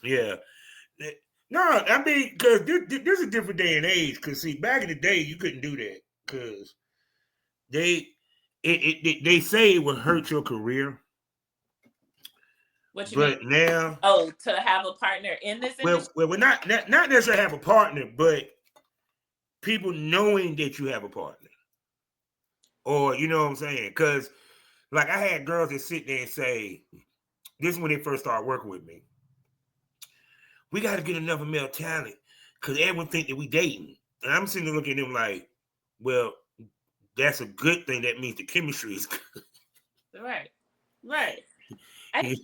Yeah. No, I mean, because this is a different day and age. Because see, back in the day, you couldn't do that because they they say it would hurt your career, What you mean? but now, Oh, to have a partner in this industry? we're not necessarily have a partner, but people knowing that you have a partner, or you know what I'm saying? Because like I had girls that sit there and say, this is when they first started working with me. We got to get another male talent because everyone think that we dating, and I'm sitting there looking at them like, well, that's a good thing. That means the chemistry is good. Right. Right. I,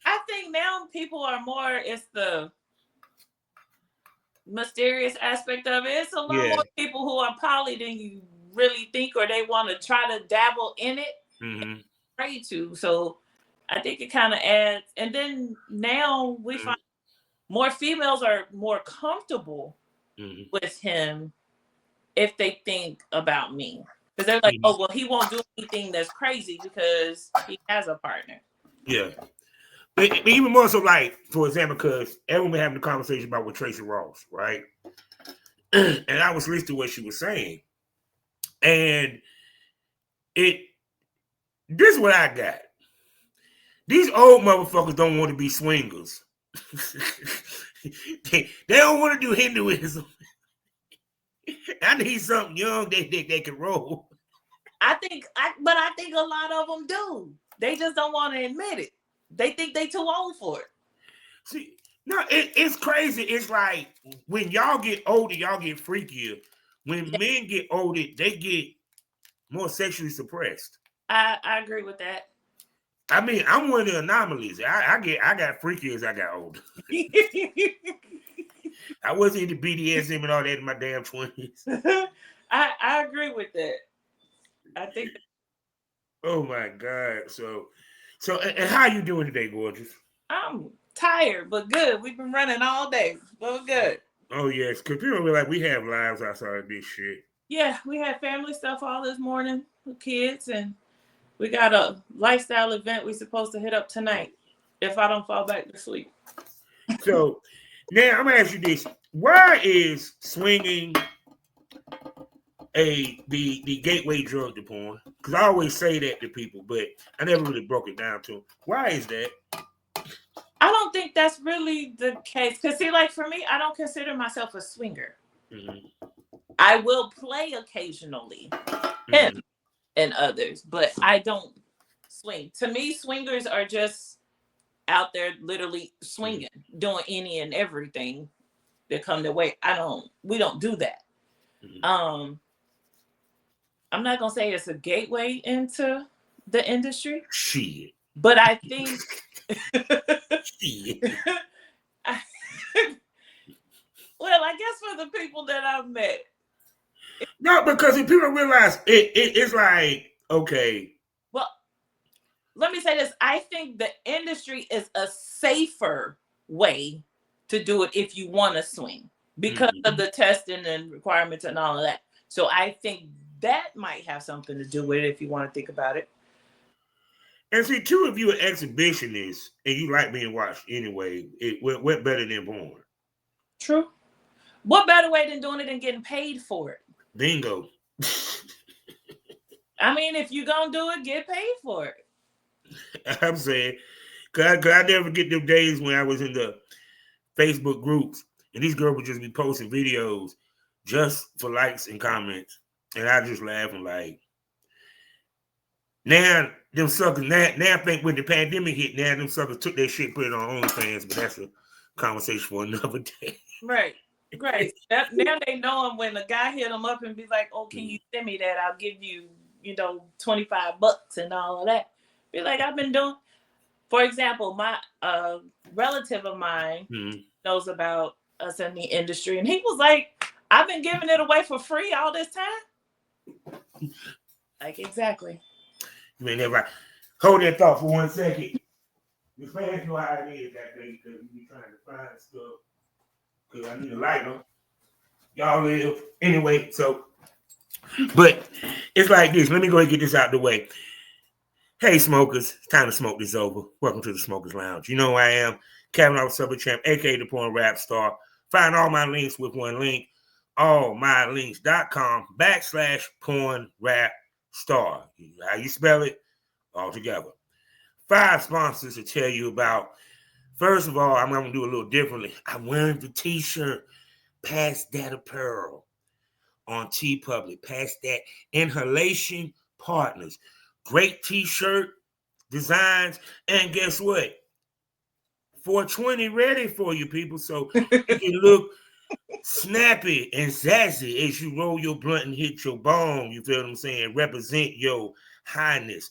I think now people are more, it's the mysterious aspect of it. It's a lot Yeah. more people who are poly than you really think, or they want to try to dabble in it. Mm-hmm. Afraid to. So I think it kind of adds. And then now we Mm-hmm. find more females are more comfortable Mm-hmm. with him if they think about me. Because they're like, Mm-hmm. oh, well, he won't do anything that's crazy because he has a partner. Yeah. But even more so, like, for example, because everyone been having a conversation about with Tracy Ross, right? And I was listening to what she was saying. And it this is what I got. These old motherfuckers don't want to be swingers. they don't want to do Hinduism. I need something young they can roll. But I think a lot of them do. They just don't want to admit it. They think they too old for it. See, no, it's crazy. It's like when y'all get older, y'all get freakier. When Yeah, men get older, they get more sexually suppressed. I agree with that. I mean, I'm one of the anomalies. I got freaky as I got older. I wasn't into BDSM and all that in my damn 20s. I agree with that. I think Oh my god. And how you doing today, gorgeous? I'm tired, but good. We've been running all day, but good. Oh yes, because people be like, we have lives outside of this shit. Yeah, we had family stuff all this morning with kids, and we got a lifestyle event we're supposed to hit up tonight if I don't fall back to sleep. So now I'm gonna ask you this: why is swinging the gateway drug to porn? Because I always say that to people, but I never really broke it down to them. Why is that? I don't think that's really the case. Because, see, like for me, I don't consider myself a swinger. Mm-hmm. I will play occasionally, him Mm-hmm. and others, but I don't swing. To me, swingers are just out there literally swinging, doing any and everything that come their way. We don't do that. Mm-hmm. Um, I'm not gonna say it's a gateway into the industry, Shit. but I think Shit. well, I guess for the people that I've met. No, because if people realize it's like, okay. Well, let me say this. I think the industry is a safer way to do it if you want to swing because Mm-hmm. of the testing and requirements and all of that. So I think that might have something to do with it if you want to think about it. And see, too, if you're an exhibitionist and you like being watched anyway, what better than porn? True. What better way than doing it and getting paid for it? Bingo. I mean, if you're going to do it, get paid for it. I'm saying, cause I never get them days when I was in the Facebook groups and these girls would just be posting videos just for likes and comments, and I just laughing like, now them suckers. Now I think when the pandemic hit, now them suckers took their shit, put it on OnlyFans, but that's a conversation for another day. Right. Right. Now they know him when the guy hit him up and be like, oh, can you send me that? I'll give you, $25 and all of that. Be like, I've been doing, for example, my relative of mine Mm-hmm. knows about us in the industry. And he was like, I've been giving it away for free all this time. Like, exactly. You may never hold that thought for 1 second. Your fans know how it is that day because you be trying to find stuff. Because I need a lighter. Y'all live anyway. So, but it's like this. Let me go and get this out the way. Hey, smokers, it's time to smoke this over. Welcome to the Smokers Lounge. You know who I am. Kavanaugh Superchamp, aka the Porn Rap Star. Find all my links with one link, allmylinks.com/porn rap star. How you spell it? All together. 5 sponsors to tell you about. First of all, I'm going to do a little differently. I'm wearing the t-shirt, Past That Apparel, on TeePublic. Past That Inhalation Partners. Great t-shirt designs. And guess what? 420 ready for you people. So you can look snappy and sassy as you roll your blunt and hit your bone. You feel what I'm saying? Represent your highness.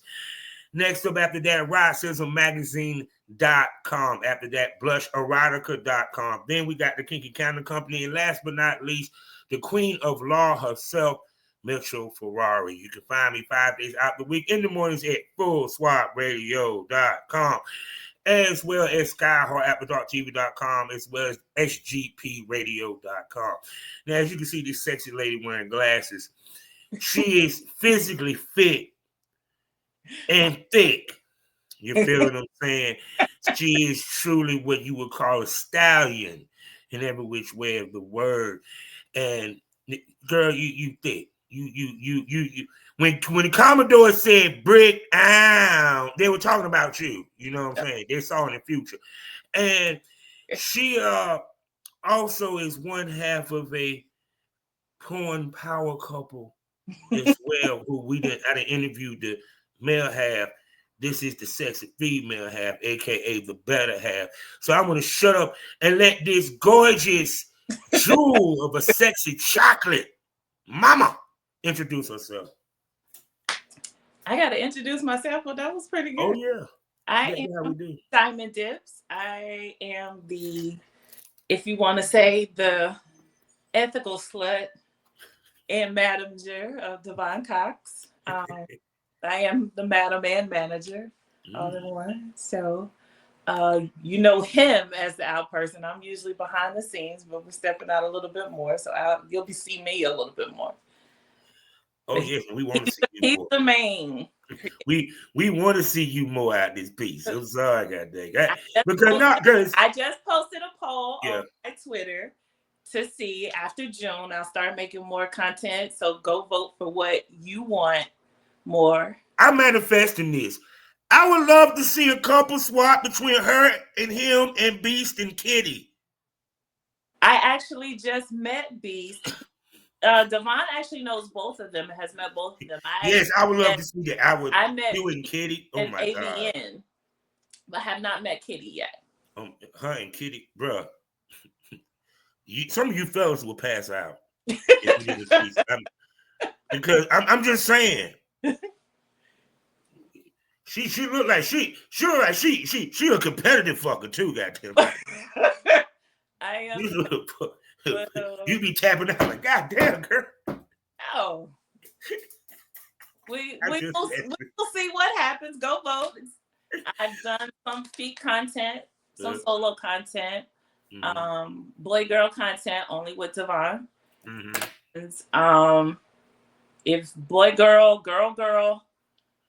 Next up after that, RockSizzleMagazine.com. After that, BlushErotica.com. Then we got the Kinky Counter Company. And last but not least, the Queen of Law herself, Mitchell Ferrari. You can find me 5 days out the week in the mornings at FullSwapRadio.com, as well as SkyHeartApple.tv.com, as well as SGPRadio.com. Now, as you can see, this sexy lady wearing glasses, she is physically fit and thick. You feel what I'm saying? She is truly what you would call a stallion in every which way of the word. And girl, you thick. You. When the Commodore said brick out, they were talking about you. You know what I'm saying? They saw in the future. And she also is one half of a porn power couple as well, who I done interviewed the male half. This is the sexy female half, aka the better half. So I'm gonna shut up and let this gorgeous jewel of a sexy chocolate mama introduce herself. I gotta introduce myself. Well, that was pretty good. Oh yeah. I am Diamond Dips. I am the, if you want to say, the ethical slut and Madamager of Devon Kockz. I am the Madam and Manager, all in one. So, you know him as the out person. I'm usually behind the scenes, but we're stepping out a little bit more. So you'll be seeing me a little bit more. Oh yes, we want to see you He's more. The main. We want to see you more out this piece. I'm sorry, goddamn. I just posted a poll on my Twitter to see after June I'll start making more content. So go vote for what you want more. I'm manifesting this. I would love to see a couple swap between her and him and Beast and Kitty. I actually just met Beast. Devon actually knows both of them and has met both of them. I would love to see that. I met you and Kitty. Oh my AVN, God. But have not met Kitty yet. Her and Kitty, bruh. Some of you fellas will pass out. Because I'm just saying. She look like she a competitive fucker too, goddamn. I am. You be tapping out like, goddamn, girl. Oh. We'll see what happens. Go vote. I've done some feet content, some solo content, boy girl content only with Devon. If boy girl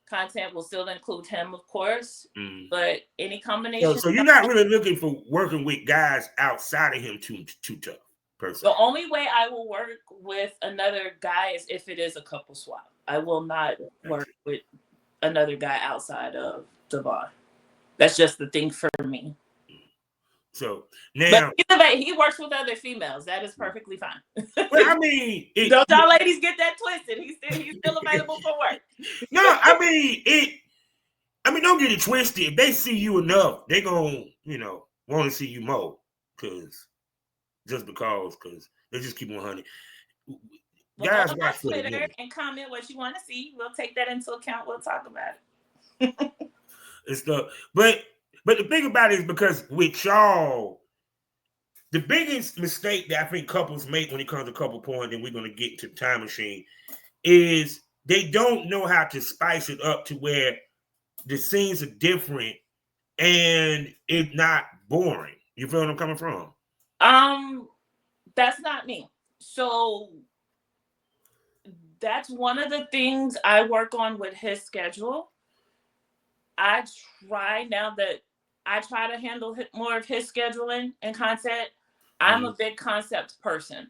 content will still include him, of course, but any combination. So you're not really looking for working with guys outside of him too tough. Personally. The only way I will work with another guy is if it is a couple swap. I will not work with another guy outside of Devon. That's just the thing for me. So now, but either way, he works with other females. That is perfectly fine. Well, I mean, don't y'all ladies get that twisted? He's still available for work. No, I mean, don't get it twisted. If they see you enough, they gonna, want to see you more, because they just keep on hunting. Guys, go on Twitter and comment what you want to see. We'll take that into account. We'll talk about it. It's but the thing about it is, because with y'all, the biggest mistake that I think couples make when it comes to couple porn, and we're gonna get to Time Machine, is they don't know how to spice it up to where the scenes are different and it's not boring. You feel what I'm coming from? That's not me. So that's one of the things I work on with his schedule. I try, now that I try to handle more of his scheduling and content. I'm a big concept person.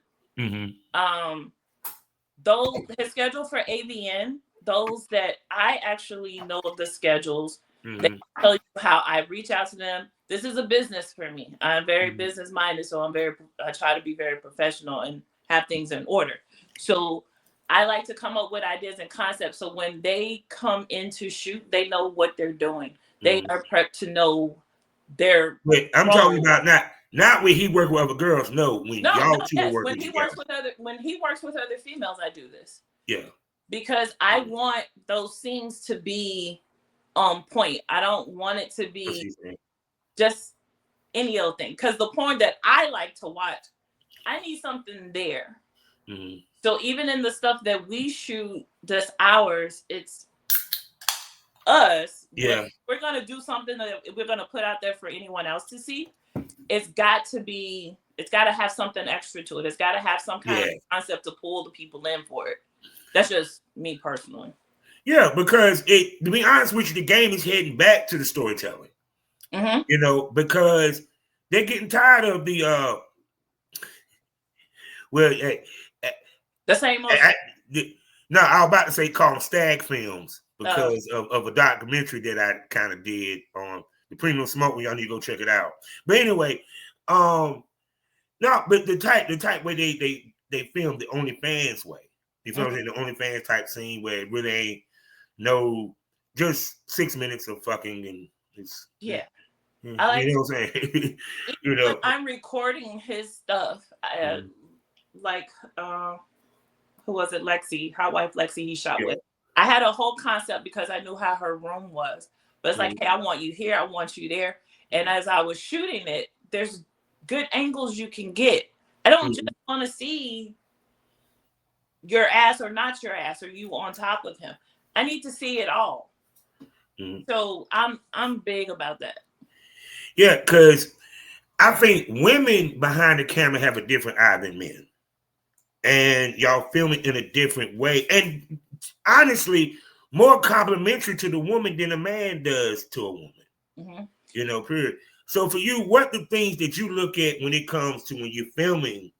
Though his schedule for AVN, those that I actually know of the schedules, they tell you how I reach out to them. This is a business for me. I'm very business minded, so I try to be very professional and have things in order. So I like to come up with ideas and concepts. So when they come in to shoot, they know what they're doing. They are prepped to know their. Wait, I'm talking about not when he work with other girls. No, when y'all two are working together. When he works with other females, I do this. Yeah. Because I want those scenes to be on point. I don't want it to be just any old thing. Because the porn that I like to watch, I need something there. So even in the stuff that we shoot just ours, it's us. Yeah. We're gonna do something that we're gonna put out there for anyone else to see. It's got to have something extra to it. It's got to have some kind of concept to pull the people in for it. That's just me personally. Yeah, because to be honest with you, the game is heading back to the storytelling. You know, because they're getting tired of the the same. No, I was about to say call them stag films because of a documentary that I kind of did on the Premium Smoke. Y'all need to go check it out. But anyway, no, but the type way they filmed the OnlyFans way. You feel me? The OnlyFans type scene where it really ain't just 6 minutes of fucking and it's I like, you know what I'm saying? You know, when I'm recording his stuff. Like who was it? Lexi, hot wife Lexi. He shot with. I had a whole concept because I knew how her room was. But it's like, hey, I want you here. I want you there. And as I was shooting it, there's good angles you can get. I don't just want to see your ass or not your ass or you on top of him. I need to see it all. So I'm big about that. Yeah, because I think women behind the camera have a different eye than men. And y'all film it in a different way. And honestly, more complimentary to the woman than a man does to a woman. You know, period. So for you, what the things that you look at when it comes to when you're filming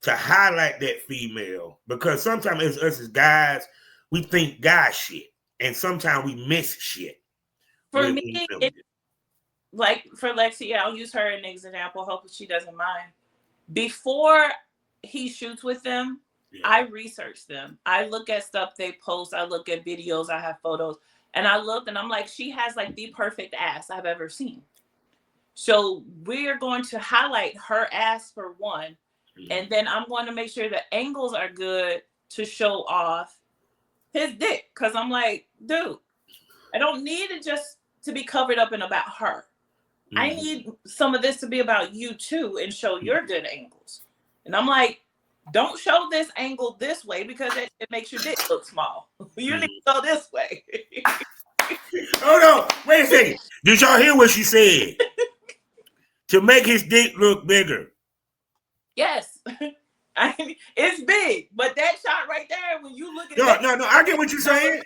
to highlight that female? Because sometimes as us as guys, we think guy shit. And sometimes we miss shit. For me, like for Lexi, I'll use her as an example. Hopefully she doesn't mind. Before he shoots with them, I research them. I look at stuff they post. I look at videos. I have photos. And I look and I'm like, she has like the perfect ass I've ever seen. So we're going to highlight her ass for one. And then I'm going to make sure the angles are good to show off his dick. Because I'm like, dude, I don't need it just to be covered up and about her. I need some of this to be about you too and show your good angles. And I'm like, don't show this angle this way because it makes your dick look small. You need to go this way. Hold on. Wait a second. Did y'all hear what she said? To make his dick look bigger. Yes. It's big. But that shot right there, when you look at No, I get what you're saying.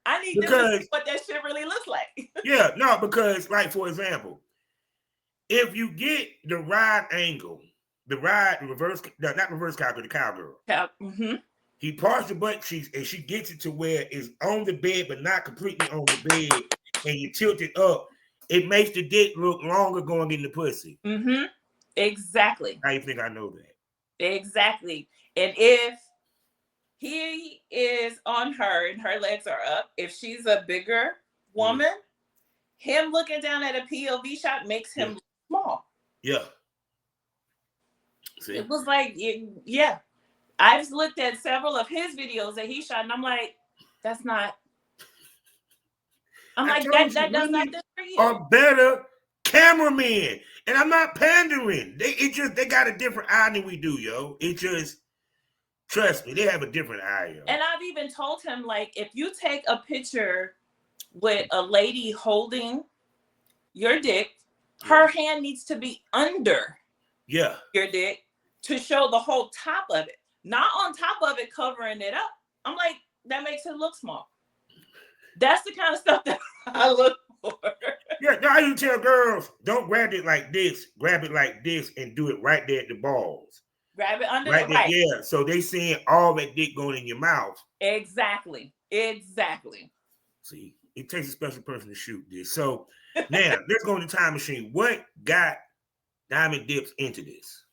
I need to see what that shit really looks like. Yeah, no, because like, for example, if you get the right angle, not reverse cowgirl, the cowgirl. He parts the butt cheeks and she gets it to where it's on the bed, but not completely on the bed, and you tilt it up. It makes the dick look longer going in the pussy. Exactly. How you think I know that? Exactly. And if he is on her and her legs are up, if she's a bigger woman, him looking down at a POV shot makes him look small. Yeah. See? It was like, I've looked at several of his videos that he shot, and I'm like, that's not. I'm like, that does not this for you. Are better cameramen, and I'm not pandering. They got a different eye than we do, yo. It just, trust me, they have a different eye, yo. And I've even told him, like, if you take a picture with a lady holding your dick, her hand needs to be under your dick to show the whole top of it, not on top of it covering it up. I'm like, that makes it look small. That's the kind of stuff that I look for. Yeah, now you tell girls, don't grab it like this, grab it like this, and do it right there at the balls. Grab it under Right the there, right. yeah. So they seeing all that dick going in your mouth. Exactly. See, it takes a special person to shoot this. So now let's go in the time machine. What got Diamond Dips into this?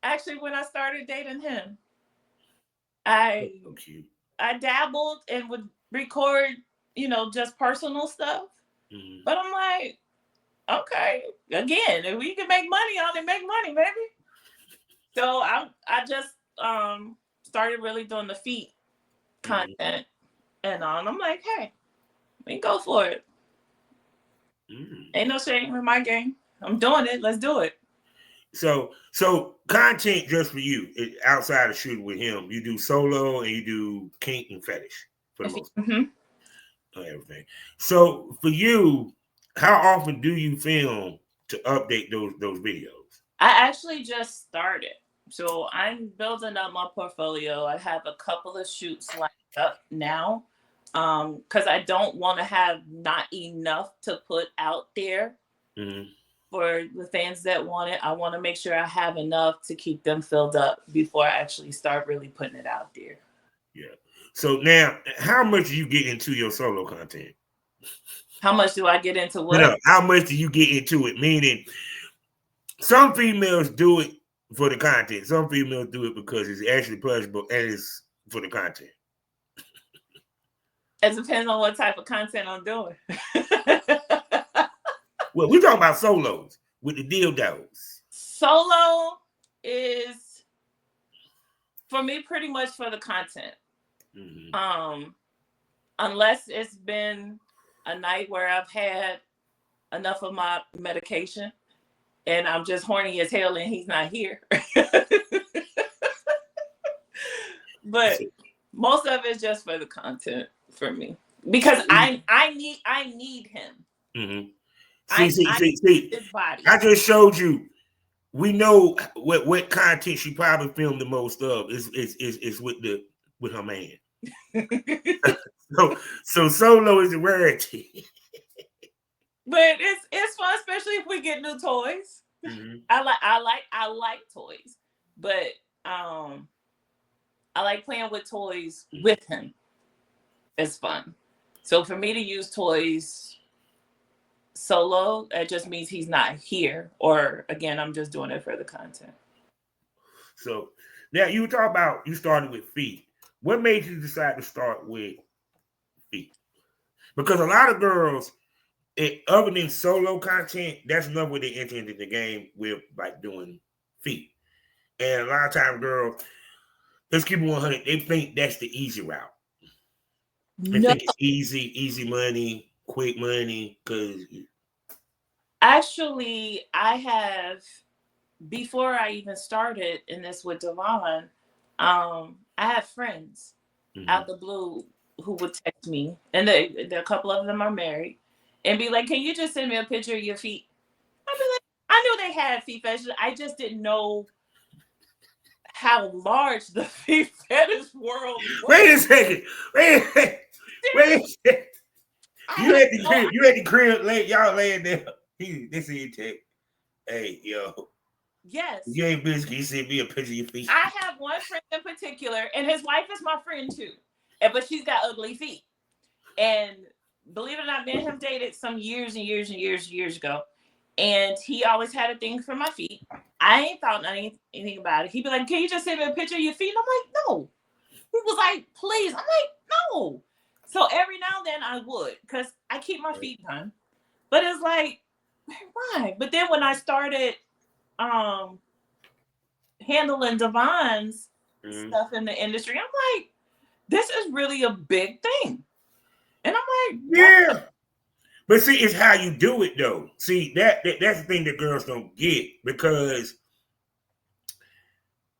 Actually, when I started dating him, So cute. I dabbled and would record, just personal stuff. Mm-hmm. But I'm like, okay, again, if we can make money on it, make money, baby. So I just started really doing the feet content, and I'm like, hey, we can go for it. Ain't no shame in my game. I'm doing it. Let's do it. So content just for you outside of shooting with him. You do solo and you do kink and fetish for the most part. Everything. So for you, how often do you film to update those videos? I actually just started. So I'm building up my portfolio. I have a couple of shoots lined up now. Because I don't want to have not enough to put out there for the fans that want it. I want to make sure I have enough to keep them filled up before I actually start really putting it out there. Yeah. So now, how much do you get into your solo content? How much do I get into what? No, how much do you get into it? Meaning, some females do it for the content. Some females do it because it's actually pleasurable and it's for the content. It depends on what type of content I'm doing. Well, we're talking about solos with the dildos. Solo is, for me, pretty much for the content. Unless it's been a night where I've had enough of my medication and I'm just horny as hell and he's not here. But most of it's just for the content for me, because I need him. See, his body. I just showed you. We know what content she probably filmed the most of is with her man. so solo is a rarity. But it's fun, especially if we get new toys. I like toys, but I like playing with toys with him. It's fun. So for me to use toys solo, it just means he's not here. Or again, I'm just doing it for the content. So now you talk about you started with feet. What made you decide to start with feet? Because a lot of girls, other than solo content, that's another way they enter into the game with like doing feet. And a lot of times, girls, let's keep it 100. They think that's the easy route. They think it's easy money, quick money. Because actually, I have, before I even started in this with Devon, I have friends out the blue who would text me, and a couple of them are married, and be like, "Can you just send me a picture of your feet?" I'd be like, I knew they had feet fetishes. I just didn't know how large the feet fetish world was. Wait a second. You at the crib, y'all laying there. This is your tech. Hey, yo. Yes. You ain't busy. Can you send me a picture of your feet? I have one friend in particular, and his wife is my friend too. But she's got ugly feet. And believe it or not, me and him dated some years and years ago. And he always had a thing for my feet. I ain't thought anything about it. He'd be like, "Can you just send me a picture of your feet?" And I'm like, "No." He was like, "Please." I'm like, "No." So every now and then I would, because I keep my feet done. But it's like, why? But then when I started handling Devon's stuff in the industry, I'm like, this is really a big thing. And I'm like, yeah. But see, it's how you do it though. See, that's the thing that girls don't get, because,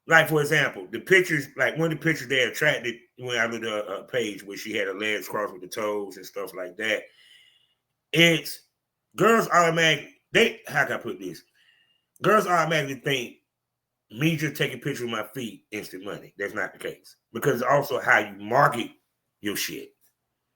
like, for example, the pictures, like one of the pictures that attracted when I looked at a page where she had her legs crossed with the toes and stuff like that. It's girls automatically, how can I put this? Girls automatically think me just taking pictures of my feet, instant money. That's not the case. Because it's also how you market your shit.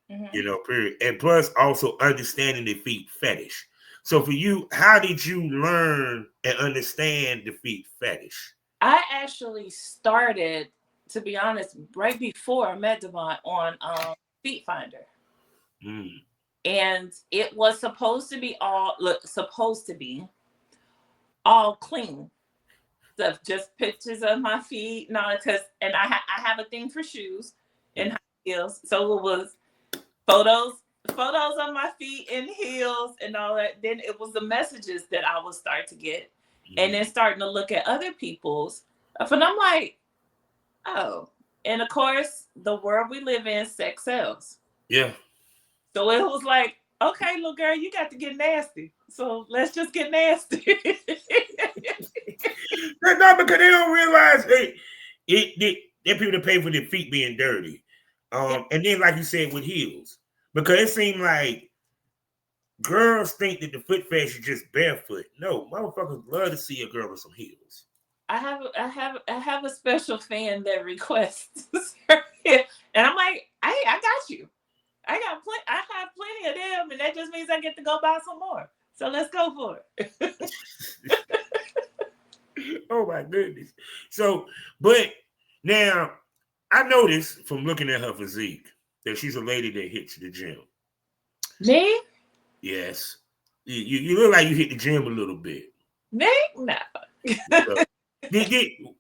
You know, period. And plus also understanding the feet fetish. So for you, how did you learn and understand the feet fetish? I actually started, to be honest, right before I met Devon on Feet Finder. And it was supposed to be all clean stuff, just pictures of my feet and all that. And I have a thing for shoes and high heels, so it was photos of my feet in heels and all that. Then it was the messages that I would start to get, and then starting to look at other people's. And I'm like, oh, and of course, the world we live in, sex sells. Yeah. So it was like, okay, little girl, you got to get nasty. So let's just get nasty. No, because they don't realize they people that pay for their feet being dirty. And then like you said with heels. Because it seemed like girls think that the foot fetish is just barefoot. No, motherfuckers love to see a girl with some heels. I have a special fan that requests, and I'm like, I got you. I have plenty of them, and that just means I get to go buy some more. So let's go for it. Oh my goodness. So, but now I noticed from looking at her physique that she's a lady that hits the gym. Me? Yes. You look like you hit the gym a little bit. Me? No.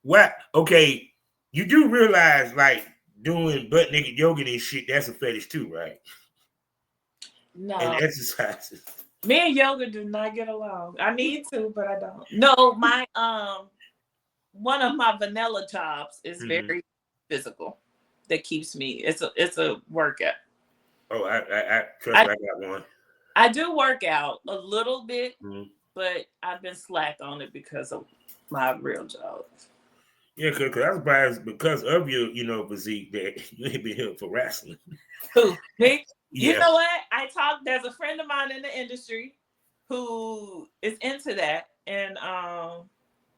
What? Okay, you do realize like doing butt naked yoga and shit, that's a fetish too, right? No. And exercises. Me and yoga do not get along. I need to, but I don't. No, my one of my vanilla jobs is very physical. That keeps me. It's a workout. Oh, I trust I got one. I do work out a little bit, but I've been slack on it because of my real job. Yeah, because I was surprised because of your, physique that you ain't been here for wrestling. Who? Me? Yeah. You know what? There's a friend of mine in the industry who is into that, and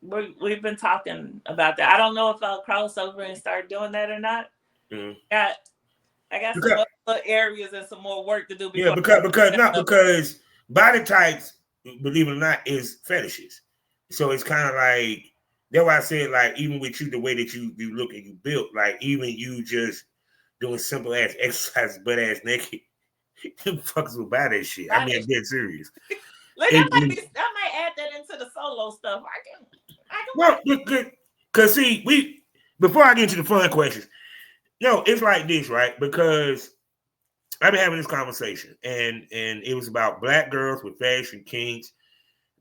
we've been talking about that. I don't know if I'll cross over and start doing that or not. I got some other areas and some more work to do. Yeah, because body types, believe it or not, is fetishes. So it's kind of like, that's why I said, like, even with you, the way that you look and you built, like, even you just doing simple ass exercises, butt ass naked, them fuckers will buy that shit. I mean, I'm dead serious. Like, I might add that into the solo stuff. Well, because see, before I get into the fun questions, it's like this, right? Because I've been having this conversation, and it was about black girls with fashion kinks,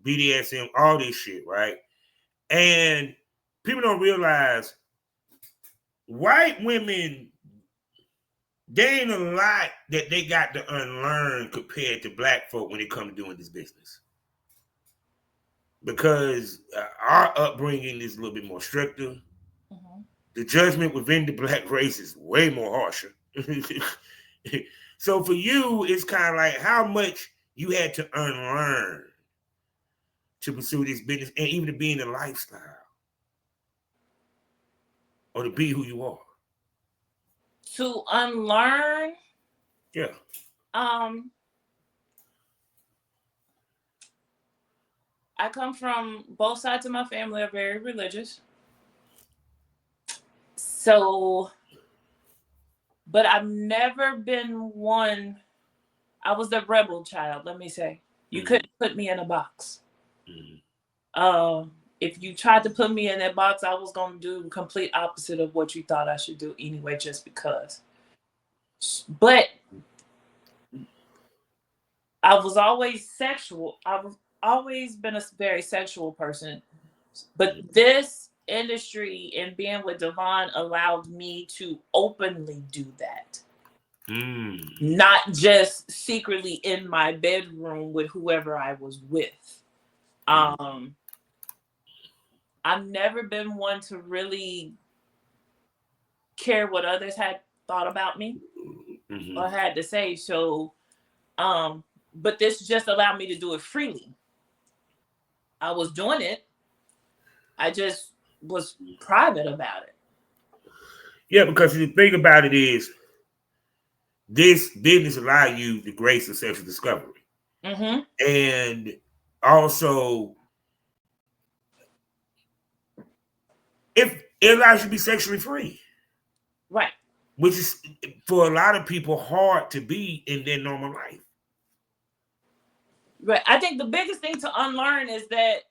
BDSM, all this shit, right? And people don't realize white women, there ain't a lot that they got to unlearn compared to black folk when it comes to doing this business. Because our upbringing is a little bit more stricter. The judgment within the black race is way more harsher. So for you, it's kind of like how much you had to unlearn to pursue this business and even to be in the lifestyle or to be who you are. To unlearn? Yeah. I come from both sides of my family are very religious. So, but I've never been one. I was the rebel child, let me say. You couldn't put me in a box. If you tried to put me in that box, I was going to do the complete opposite of what you thought I should do anyway, just because. But I was always sexual. I've always been a very sexual person. But this industry and being with Devon allowed me to openly do that. Not just secretly in my bedroom with whoever I was with. I've never been one to really care what others had thought about me or had to say. So, but this just allowed me to do it freely. I was doing it. I just was private about it. Yeah, because the thing about it is, this business allow you the grace of sexual discovery. Mm-hmm. And also, if it allows you to be sexually free. Right. Which is, for a lot of people, hard to be in their normal life. Right. I think the biggest thing to unlearn is that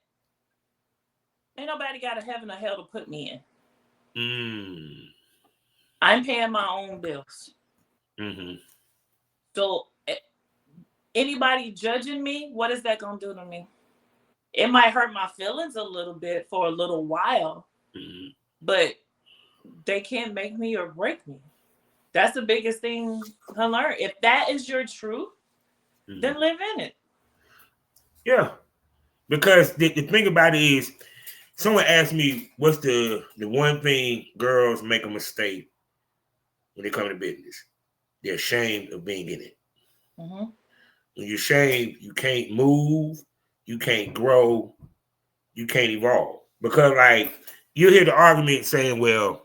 ain't nobody got a heaven or hell to put me in. I'm paying my own bills. Mm-hmm. So anybody judging me, what is that going to do to me? It might hurt my feelings a little bit for a little while, but they can't make me or break me. That's the biggest thing to learn. If that is your truth, then live in it. Yeah. Because the thing about it is, someone asked me, what's the one thing girls make a mistake when they come to business? They're ashamed of being in it. Mm-hmm. When you're ashamed, you can't move, you can't grow, you can't evolve. Because, like, you hear the argument saying, well,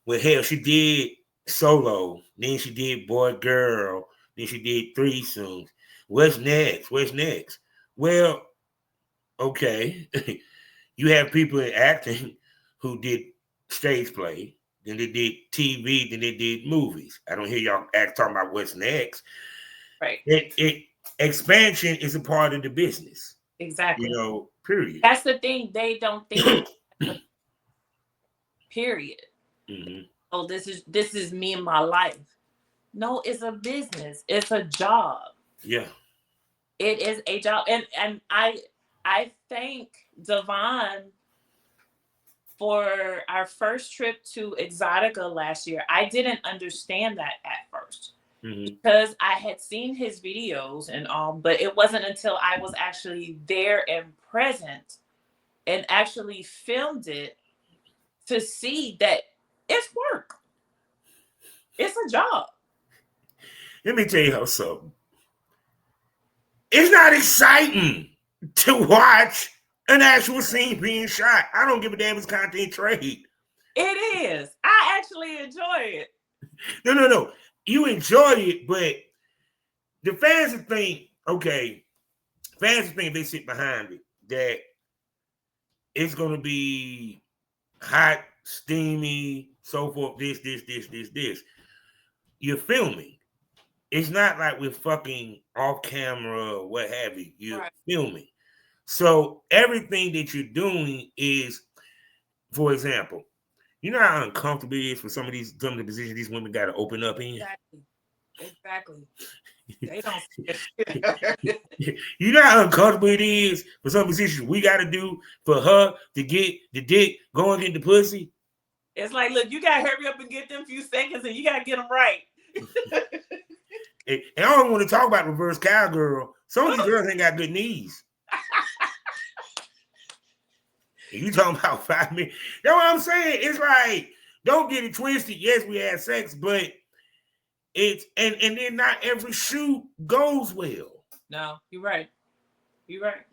hell, she did solo, then she did boy girl, then she did threesomes. What's next? Well, okay. You have people in acting who did stage play, then they did TV, then they did movies. I don't hear y'all talking about what's next. Right. Expansion is a part of the business. Exactly. Period. That's the thing. They don't think. Period. Mm-hmm. Oh, this is me and my life. No, it's a business. It's a job. Yeah. It is a job. And I thank Devon for our first trip to Exotica last year. I didn't understand that at first. Because I had seen his videos and all, but it wasn't until I was actually there and present and actually filmed it to see that it's work. It's a job. Let me tell you something. It's not exciting to watch an actual scene being shot. I don't give a damn if it's content trade. It is. I actually enjoy it. No. You enjoy it, but the fans will think, they sit behind it, that it's going to be hot, steamy, so forth, this. You're filming. It's not like we're fucking off camera or what have you. You're filming. So everything that you're doing is, for example, you know how uncomfortable it is for some of the positions these women got to open up in? Exactly. They don't see it. You know how uncomfortable it is for some positions we got to do for her to get the dick going in the pussy? It's like, look, you got to hurry up and get them few seconds and you got to get them right. And I don't want to talk about reverse cowgirl. Some of these girls ain't got good knees. You talking about 5 minutes? That's what I'm saying. It's like, don't get it twisted. Yes, we had sex, but it's and then not every shoot goes well. No, you're right. You're right.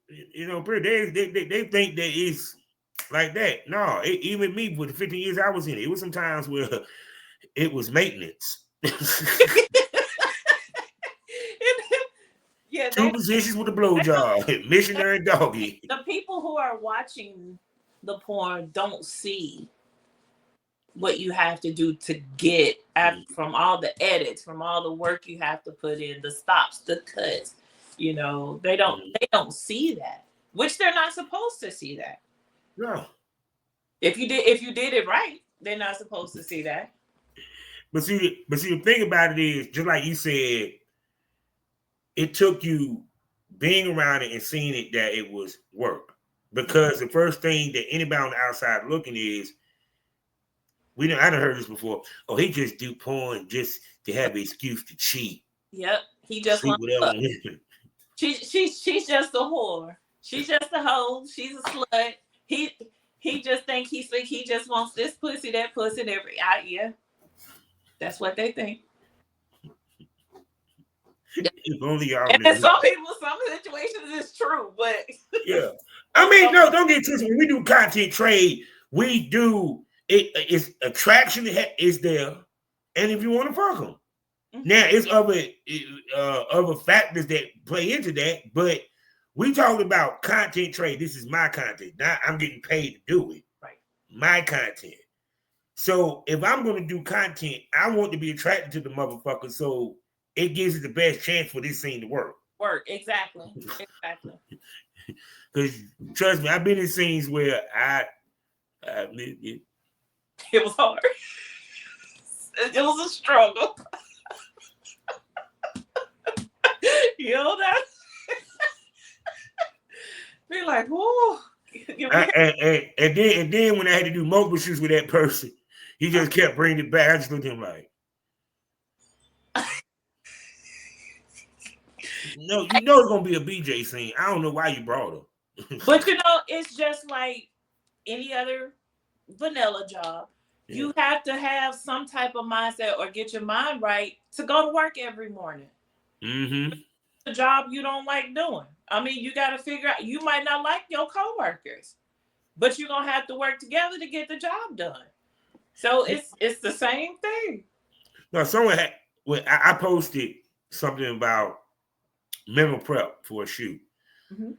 They think that it's like that. No, even me with the 15 years I was in it was some times where it was maintenance. Yeah, 2 positions with a blowjob, missionary doggy. The people who are watching the porn don't see what you have to do to get from all the edits, from all the work you have to put in, the stops, the cuts. They don't see that, which they're not supposed to see that. No. If you did it right, they're not supposed to see that. But see, the thing about it is, just like you said, it took you being around it and seeing it that it was work. Because the first thing that anybody on the outside looking is, I done heard this before. Oh, he just do porn just to have an excuse to cheat. Yep, he just wants whatever. She's just a whore. She's just a hoe. She's a slut. He just think he just wants this pussy, that pussy, and every yeah. That's what they think. If only y'all and in some situations it's true, but yeah. I mean, no, don't get twisted. When we do content trade, we do it's attraction is there. and if you want to fuck them. Mm-hmm. Now it's other factors that play into that, but we talked about content trade. This is my content. Now I'm getting paid to do it. Right. My content. So if I'm going to do content, I want to be attracted to the motherfucker, so it gives it the best chance for this scene to work. Exactly. Because trust me, I've been in scenes where it was hard. It was a struggle. You know that? Be like, whoa. And then when I had to do multiple shoots with that person, he just kept bringing it back. I just looked at him like, no, you know it's gonna be a BJ scene. I don't know why you brought him. But you know, it's just like any other vanilla job. Yeah. You have to have some type of mindset or get your mind right to go to work every morning. Mm-hmm. The job you don't like doing. I mean, you got to figure out, you might not like your coworkers, but you're going to have to work together to get the job done. So it's the same thing. No, someone had, I posted something about mental prep for a shoot. Mm-hmm.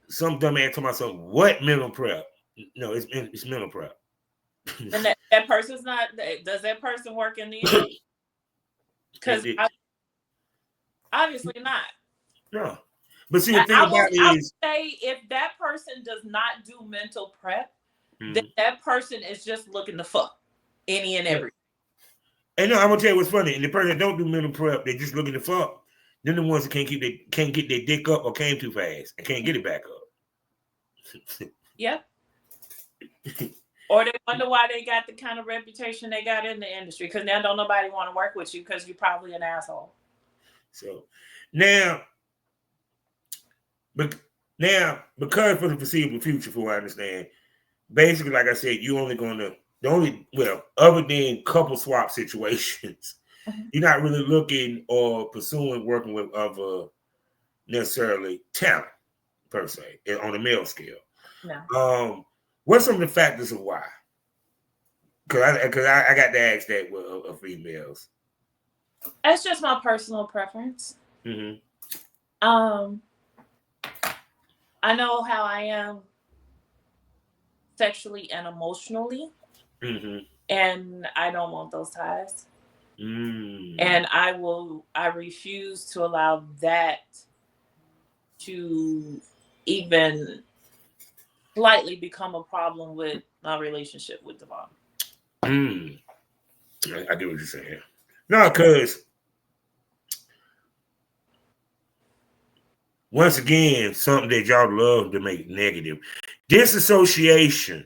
Some dumb man told myself, what mental prep? No, it's mental prep. And that person's not, does that person work in the industry? Because obviously not. No. But see, the thing about it is, I would say if that person does not do mental prep, then that person is just looking to fuck any and every. And no, I'm gonna tell you what's funny. And the person that don't do mental prep, they're just looking to fuck. They're the ones that can't get their dick up or came too fast and can't get it back up. Yeah. Or they wonder why they got the kind of reputation they got in the industry, because now don't nobody want to work with you because you're probably an asshole. So now, because for the foreseeable future, for what I understand, basically, like I said, you only going to other than couple swap situations, you're not really looking or pursuing working with other necessarily talent per se on a male scale. No. What's some of the factors of why? Because I got to ask that of females. That's just my personal preference. Mm-hmm. I know how I am sexually and emotionally, and I don't want those ties. And I refuse to allow that to even slightly become a problem with my relationship with Devon. I get what you're saying. No, because once again, something that y'all love to make negative. Disassociation.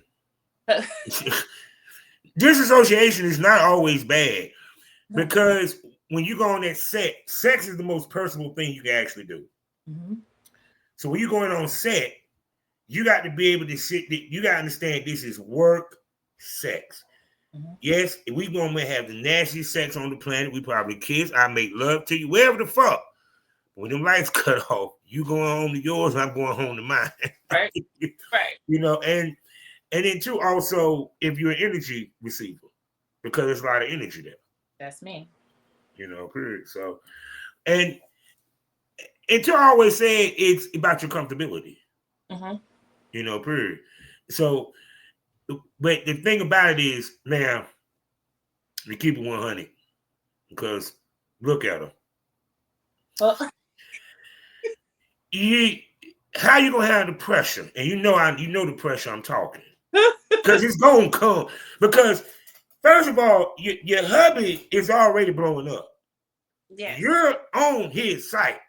Disassociation is not always bad, because when you go on that set, sex is the most personal thing you can actually do. Mm-hmm. So when you're going on set, you got to be able to sit. You got to understand this is work sex. Mm-hmm. Yes, if we gonna have the nastiest sex on the planet, we probably kiss. I make love to you, wherever the fuck. When them lights cut off, you going home to yours, and I'm going home to mine. Right. Right. You know, and then too, also, if you're an energy receiver, because there's a lot of energy there. That's me. You know, period. So, and to always say it's about your comfortability. Mm-hmm. You know, period. So, but the thing about it is, now, we keep it 100, because look at her. How you gonna have the pressure? And you know the pressure I'm talking, because it's gonna come. Because first of all, your hubby is already blowing up. Yes. You're on his site.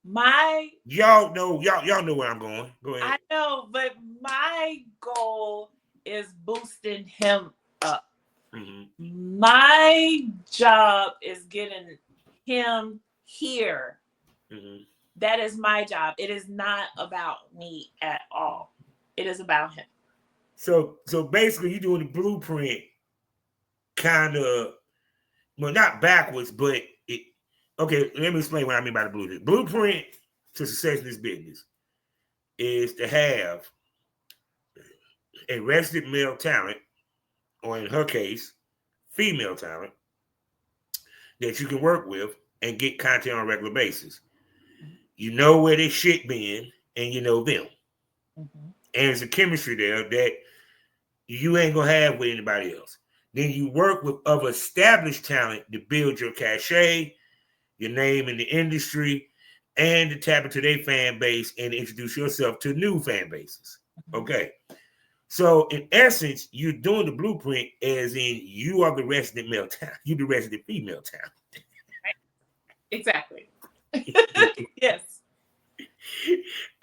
Y'all know where I'm going. Go ahead. I know, but my goal is boosting him up. Mm-hmm. My job is getting him here. Mm-hmm. That is my job. It is not about me at all. It is about him. So basically, you're doing the blueprint, kind of, well, not backwards, but okay. Let me explain what I mean by the blueprint. Blueprint to success in this business is to have a registered male talent, or in her case, female talent, that you can work with and get content on a regular basis. You know where this shit been, and you know them. Mm-hmm. And there's a chemistry there that you ain't gonna have with anybody else. Then you work with other established talent to build your cachet, your name in the industry, and to tap into their fan base and introduce yourself to new fan bases. Okay. So in essence, you're doing the blueprint as in you are the resident male talent. You the resident female talent. Right. Exactly. Yes.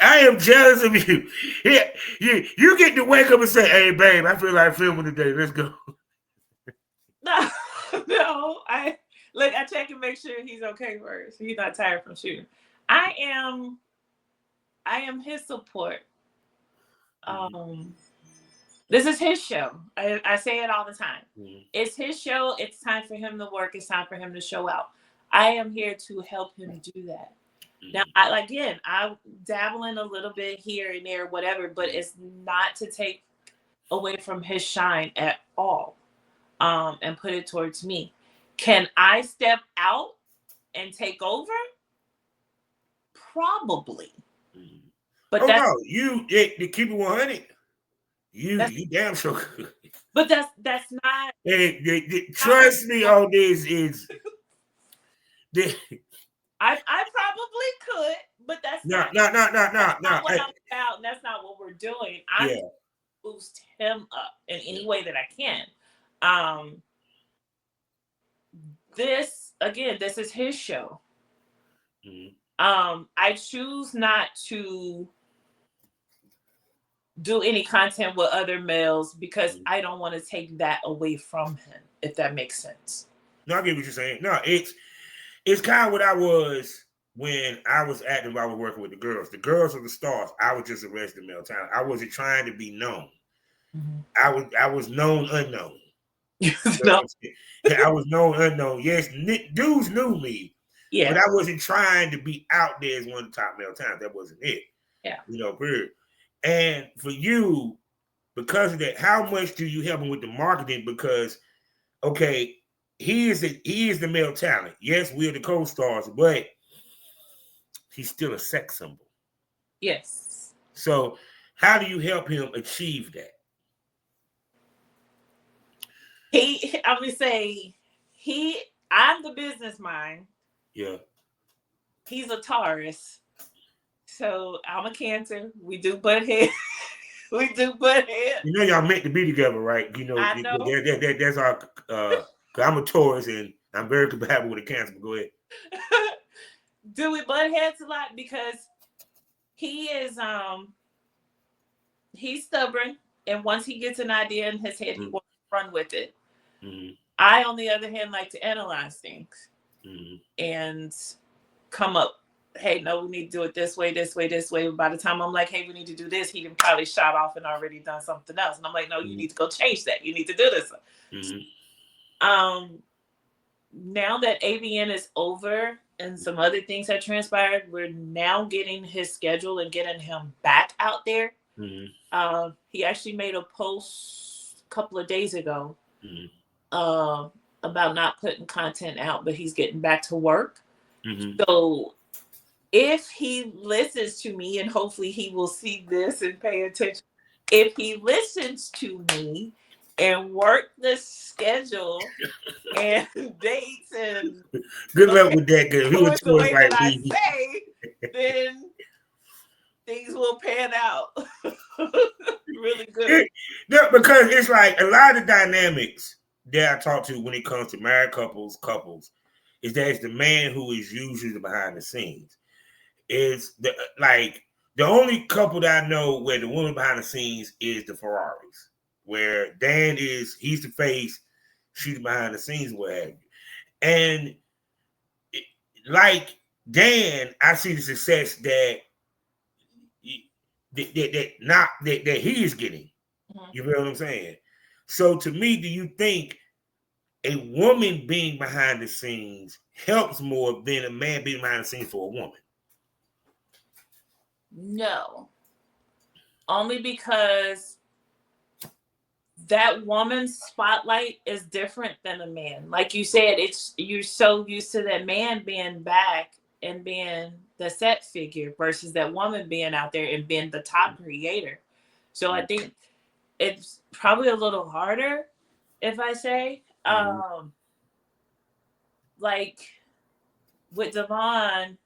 I am jealous of you. Yeah, you get to wake up and say, "Hey, babe, I feel like filming today. Let's go." No, no. I check and make sure he's okay first. He's not tired from shooting. I am his support. This is his show. I say it all the time. Mm-hmm. It's his show. It's time for him to work. It's time for him to show out. I am here to help him do that. Mm-hmm. Now, I dabble in a little bit here and there, whatever, but it's not to take away from his shine at all, and put it towards me. Can I step out and take over? Probably. Mm-hmm. But you keep it 100. You damn sure could. But that's not. Trust me on this is. I probably could, but that's not what I'm about, and that's not what we're doing. I'm to boost him up in any way that I can. This is his show. Mm-hmm. I choose not to do any content with other males because I don't want to take that away from him, if that makes sense. No, I get what you're saying. No, it's kind of what I was when I was acting. I was working with the girls. The girls are the stars. I was just a resident male talent. I wasn't trying to be known. Mm-hmm. I was known unknown. No. I was known unknown. Yes, dudes knew me. Yeah. But I wasn't trying to be out there as one of the top male talents. That wasn't it. Yeah. Period. And for you, because of that, how much do you help him with the marketing? Because, okay, he is the male talent. Yes, we're the co-stars, but he's still a sex symbol. Yes. So how do you help him achieve that? I'm the business mind. Yeah. He's a Taurus. So I'm a Cancer. We do butt heads. Y'all meant to be together, right? I know. That's our. I'm a Taurus and I'm very compatible with a Cancer. Go ahead. Do we butt heads a lot because he is he's stubborn, and once he gets an idea in his head, he wants to run with it. Mm-hmm. I, on the other hand, like to analyze things and come up. Hey, no, we need to do it this way. By the time I'm like, hey, we need to do this, he'd probably shot off and already done something else. And I'm like, no, you need to go change that. You need to do this. Mm-hmm. Now that AVN is over and some other things have transpired, we're now getting his schedule and getting him back out there. Mm-hmm. He actually made a post a couple of days ago about not putting content out, but he's getting back to work. Mm-hmm. So if he listens to me, and hopefully he will see this and pay attention, if he listens to me and work the schedule and dates and good luck with that, because we were told like I say, then things will pan out really good. No, because it's like a lot of the that I talk to when it comes to married couples, is that it's the man who is usually behind the scenes. Is the only couple that I know where the woman behind the scenes is the Ferraris, where Dan he's the face, she's behind the scenes, what have you. And like Dan, I see the success that he is getting. Mm-hmm. You know what I'm saying? So to me, do you think a woman being behind the scenes helps more than a man being behind the scenes for a woman? No. Only because that woman's spotlight is different than a man. Like you said, it's you're so used to that man being back and being the set figure versus that woman being out there and being the top creator. So I think it's probably a little harder if I say like with Devon,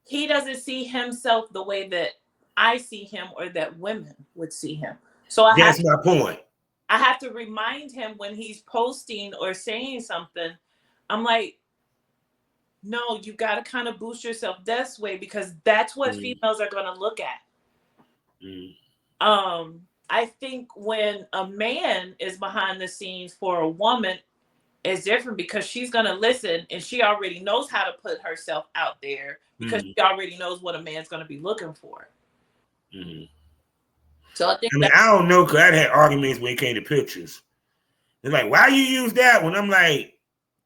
he doesn't see himself the way that I see him or that women would see him. So that's my point. I have to remind him when he's posting or saying something. I'm like, no, you got to kind of boost yourself this way because that's what females are going to look at. I think when a man is behind the scenes for a woman, it's different because she's going to listen and she already knows how to put herself out there because she already knows what a man's going to be looking for. So I think I don't know, because I had arguments when it came to pictures. They're like, why you use that one? I'm like,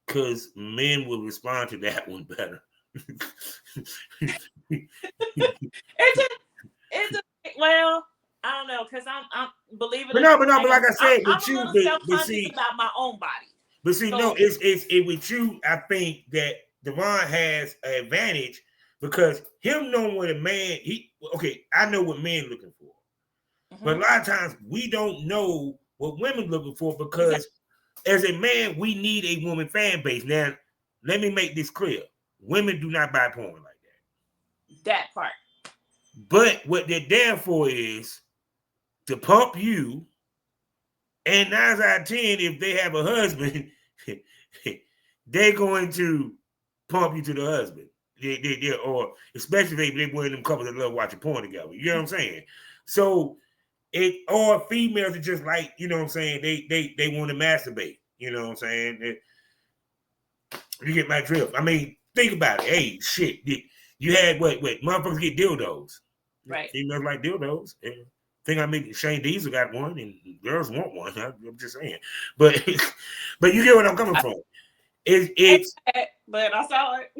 because men will respond to that one better. Well, I don't know, because I'm believe it or not. But like I said, I'm a little self-conscious about my own body. But see, so, no, it's with you. I think that Devon has an advantage because him knowing what a man I know what men looking for, but a lot of times we don't know what women looking for because as a man we need a woman fan base. Now, let me make this clear: women do not buy porn like that. That part. But what they're there for is to pump you. And 9 out of 10, if they have a husband, they're going to pump you to the husband. Or especially if they're one of them couples that love watching porn together. You know what I'm saying? So or females are just like, you know what I'm saying, they want to masturbate. You know what I'm saying? You get my drift. I mean, think about it. Hey, shit. You had what motherfuckers get dildos. Right. Females like dildos. Yeah. Think I mean Shane Diesel got one and girls want one. I'm just saying. But you get what I'm coming from. It's but I saw it.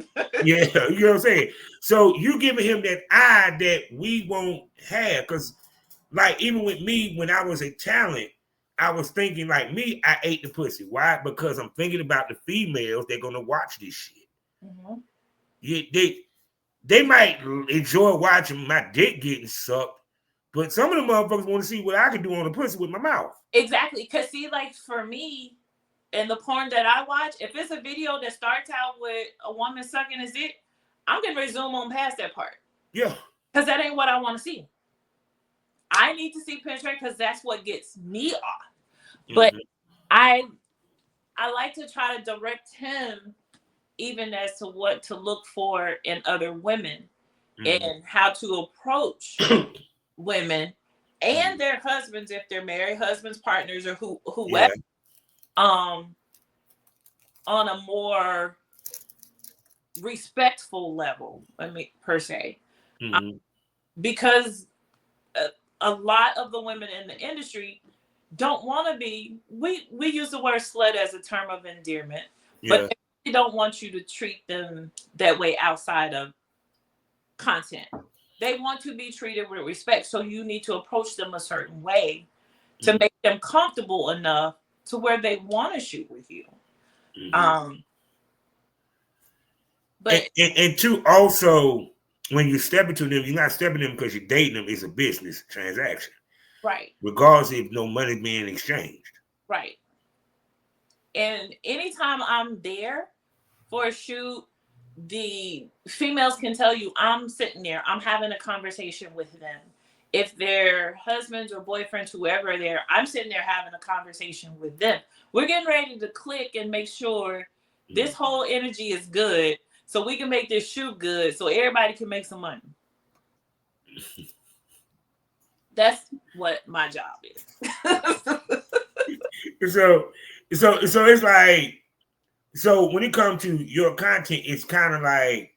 Yeah, you know what I'm saying? So you giving him that eye that we won't have. Because like even with me, when I was a talent, I was thinking like me, I ate the pussy. Why? Because I'm thinking about the females that are gonna watch this shit. Yeah, they might enjoy watching my dick getting sucked, but some of the motherfuckers want to see what I can do on the pussy with my mouth. Exactly. Because see, like for me, in the porn that I watch, if it's a video that starts out with a woman sucking his dick, I'm going to resume on past that part. Yeah. Because that ain't what I want to see. I need to see penetration because that's what gets me off. But I like to try to direct him even as to what to look for in other women and how to approach women and their husbands if they're married, husbands, partners, or whoever, on a more respectful level, per se. Because a lot of the women in the industry don't want to be, we use the word slut as a term of endearment, but they don't want you to treat them that way outside of content. They want to be treated with respect, so you need to approach them a certain way to make them comfortable enough to where they want to shoot with you. But and two, also when you step into them, you're not stepping them because you're dating them. It's a business transaction, right? Regardless if no money being exchanged, right? And anytime I'm there for a shoot, the females can tell you I'm sitting there, I'm having a conversation with them. If they're husbands or boyfriends, whoever are there, I'm sitting there having a conversation with them. We're getting ready to click and make sure this whole energy is good so we can make this shoot good so everybody can make some money. That's what my job is. So it's like, so when it comes to your content, it's kind of like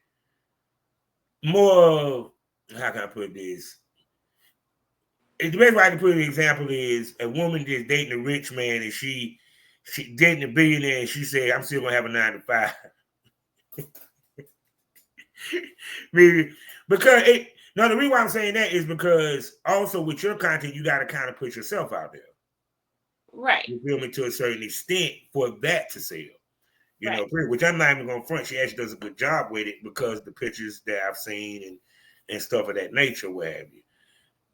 more, how can I put this? The best way I can put an example is a woman that's dating a rich man and she dating a billionaire and she said, I'm still gonna have a 9 to 5. Maybe because No, the reason why I'm saying that is because also with your content, you got to kind of put yourself out there. Right. You feel me, to a certain extent for that to sell. You Right. know, which I'm not even going to front. She actually does a good job with it because the pictures that I've seen and stuff of that nature, what have you,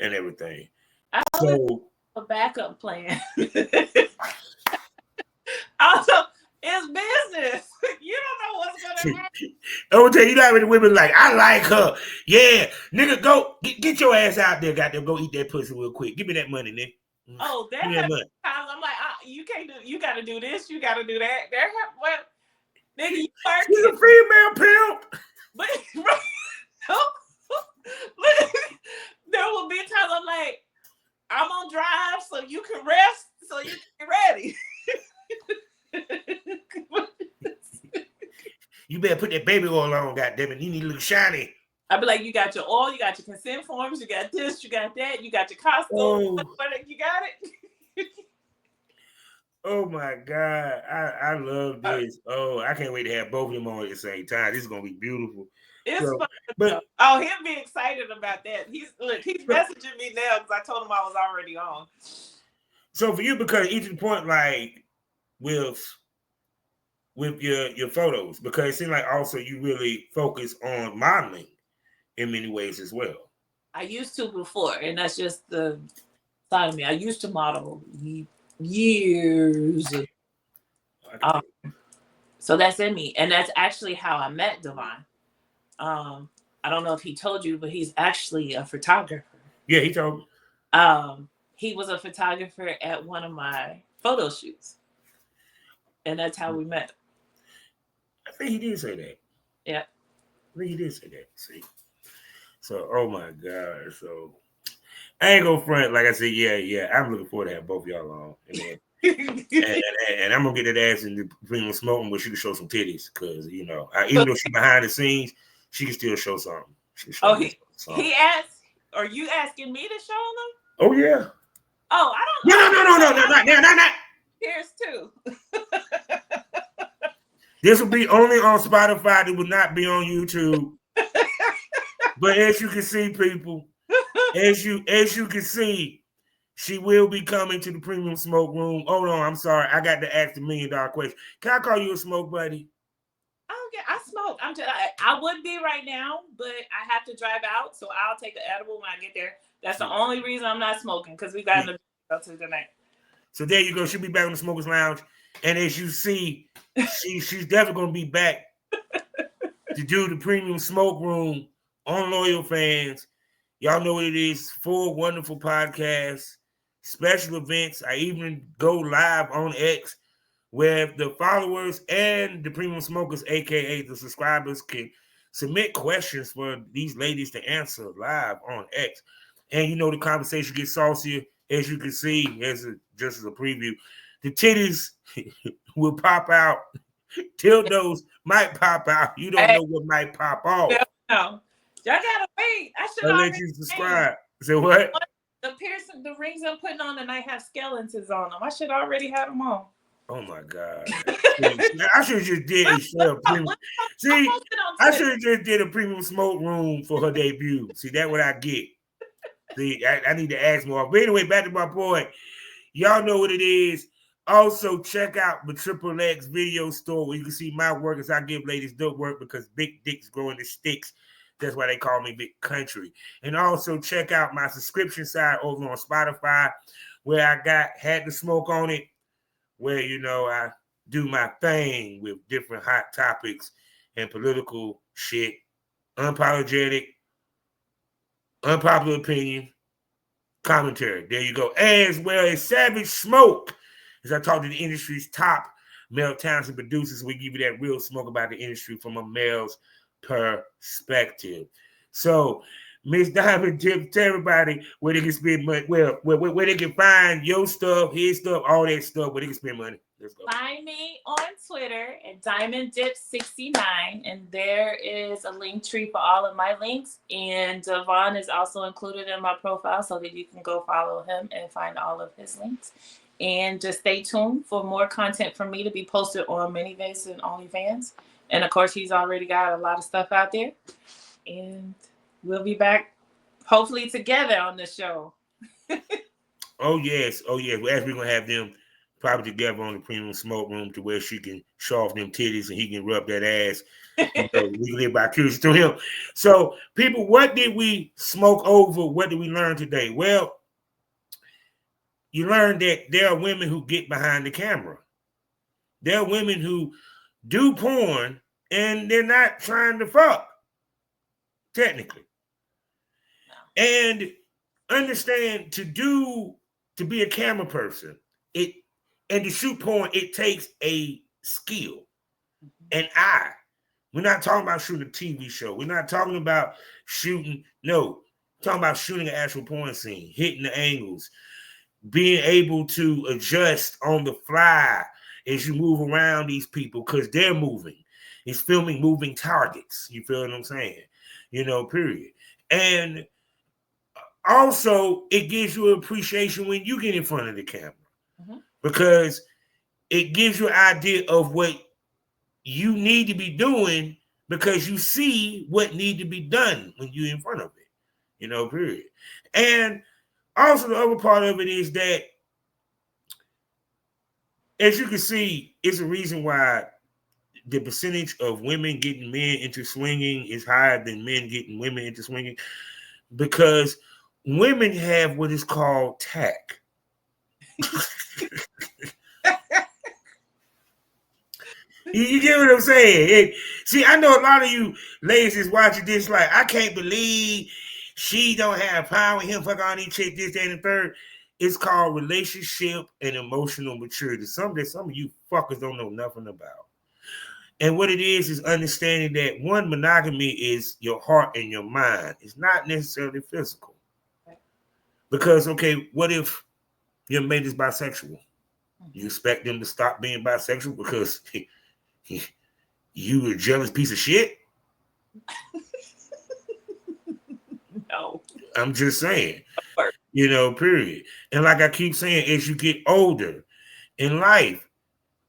and everything. I always So have a backup plan. Also, it's business. You don't know what's gonna happen. I will tell you that many women like, I like her. Yeah, nigga, go get your ass out there, goddamn, go eat that pussy real quick. Give me that money, nigga. Oh, there Give me have that money. times I'm like, you can't do. You got to do this. You got to do that. There have well, nigga, you She's a female pimp. But there will be times I'm like, I'm on drive, so you can rest, so you can get ready. You better put that baby oil on, goddammit. You need to look shiny. I'd be like, you got your oil, you got your consent forms, you got this, you got that, you got your costume. Oh. You got it. Oh my God. I love this. Oh, I can't wait to have both of them on at the same time. This is gonna be beautiful. It's fun. But he'll be excited about that. He's messaging me now because I told him I was already on. So for you, because each point, like with your photos, because it seems like also you really focus on modeling in many ways as well. I used to before, and that's just the side of me. I used to model years. So that's in me, and that's actually how I met Devon. I don't know if he told you, but he's actually a photographer. Yeah, he told me. He was a photographer at one of my photo shoots, and that's how we met. I think he did say that. Yeah, I think he did say that. See, so oh my God, so I ain't gonna front. Like I said, yeah, I'm looking forward to have both y'all on, and then, and I'm gonna get that ass in the premium smoking, but she can show some titties, because you know, even though she's behind the scenes, she can still show something. He asked. Are you asking me to show them? Oh yeah. Oh, I don't. No, not. Here's two. This will be only on Spotify. It will not be on YouTube. But as you can see, people, as you can see, she will be coming to the premium smoke room. Hold on, I'm sorry. I got to ask the $1 million question. Can I call you a smoke buddy? I smoke. I would be right now, but I have to drive out, so I'll take the edible when I get there. That's the only reason I'm not smoking, because we got to go to tonight. So there you go. She'll be back on the Smokers Lounge, and as you see, she's definitely going to be back to do the premium smoke room on Loyal Fans. Y'all know what it is. 4 wonderful podcasts, special events. I even go live on X, where the followers and the premium smokers, aka the subscribers, can submit questions for these ladies to answer live on X. And you know, the conversation gets saucier, as you can see, just as a preview. The titties will pop out. Tildos might pop out. You don't know what might pop off. No. Y'all gotta wait. I should I'll let you subscribe. So what? The rings I'm putting on tonight have skeletons on them. I should already have them on. Oh my God! I should have just did a premium. See, I should have just did a premium smoke room for her debut. See, that's what I get. See, I need to ask more. But anyway, back to my point. Y'all know what it is. Also, check out the Triple X video store where you can see my work as I give ladies dope work, because big dicks grow in the sticks. That's why they call me Big Country. And also check out my subscription side over on Spotify, where I had the smoke on it, where, you know, I do my thing with different hot topics and political shit, unapologetic, unpopular opinion, commentary. There you go. As well as Savage Smoke, as I talk to the industry's top male talents and producers. We give you that real smoke about the industry from a male's perspective. So, Miss Diamond, tell everybody where they can spend money, where they can find your stuff, his stuff, all that stuff, where they can spend money. Let's go. Find me on Twitter at DiamondDip69, and there is a link tree for all of my links. And Devon is also included in my profile so that you can go follow him and find all of his links. And just stay tuned for more content from me to be posted on Minivids and OnlyFans. And of course, he's already got a lot of stuff out there. And we'll be back hopefully together on the show. Oh yes. Well, as we're gonna have them probably together on the premium smoke room to where she can show off them titties and he can rub that ass. We can live by curious to him. So, people, what did we smoke over? What did we learn today? Well, you learned that there are women who get behind the camera. There are women who do porn and they're not trying to fuck, technically. And understand to be a camera person, and to shoot porn, it takes a skill, an eye. We're not talking about shooting a TV show. We're not talking about shooting, no, we're talking about shooting an actual porn scene, hitting the angles, being able to adjust on the fly as you move around these people because they're moving. It's filming moving targets. You feel what I'm saying? Period. And also, it gives you an appreciation when you get in front of the camera because it gives you an idea of what you need to be doing because you see what need to be done when you're in front of it, period. And also the other part of it is that, as you can see, it's a reason why the percentage of women getting men into swinging is higher than men getting women into swinging because women have what is called tact. You get what I'm saying? See, I know a lot of you ladies is watching this like, I can't believe she don't have power. Him fuck on these chicks, this, that, and the third. It's called relationship and emotional maturity. Something that some of you fuckers don't know nothing about. And what it is understanding that one, monogamy is your heart and your mind. It's not necessarily physical. Because, okay, what if your mate is bisexual? You expect them to stop being bisexual because you a jealous piece of shit? No. I'm just saying, period. And like I keep saying, as you get older in life,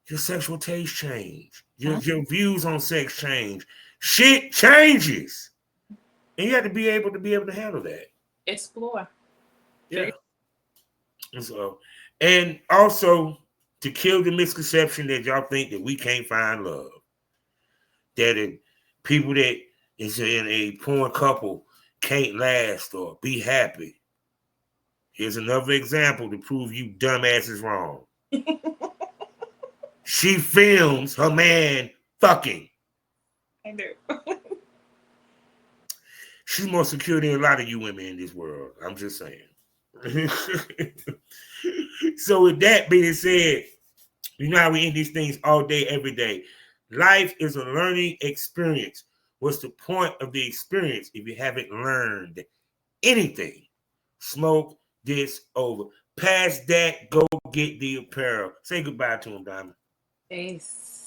your sexual taste change. Your views on sex change. Shit changes. And you have to be able to handle that. Explore. Yeah. And also to kill the misconception that y'all think that we can't find love. That people that is in a porn couple can't last or be happy. Here's another example to prove you dumbasses wrong. She films her man fucking. I do. She's more secure than a lot of you women in this world. I'm just saying. So with that being said, you know how we end these things all day, every day. Life is a learning experience. What's the point of the experience if you haven't learned anything? Smoke this over. Past that, go get the apparel. Say goodbye to him, Diamond. Peace.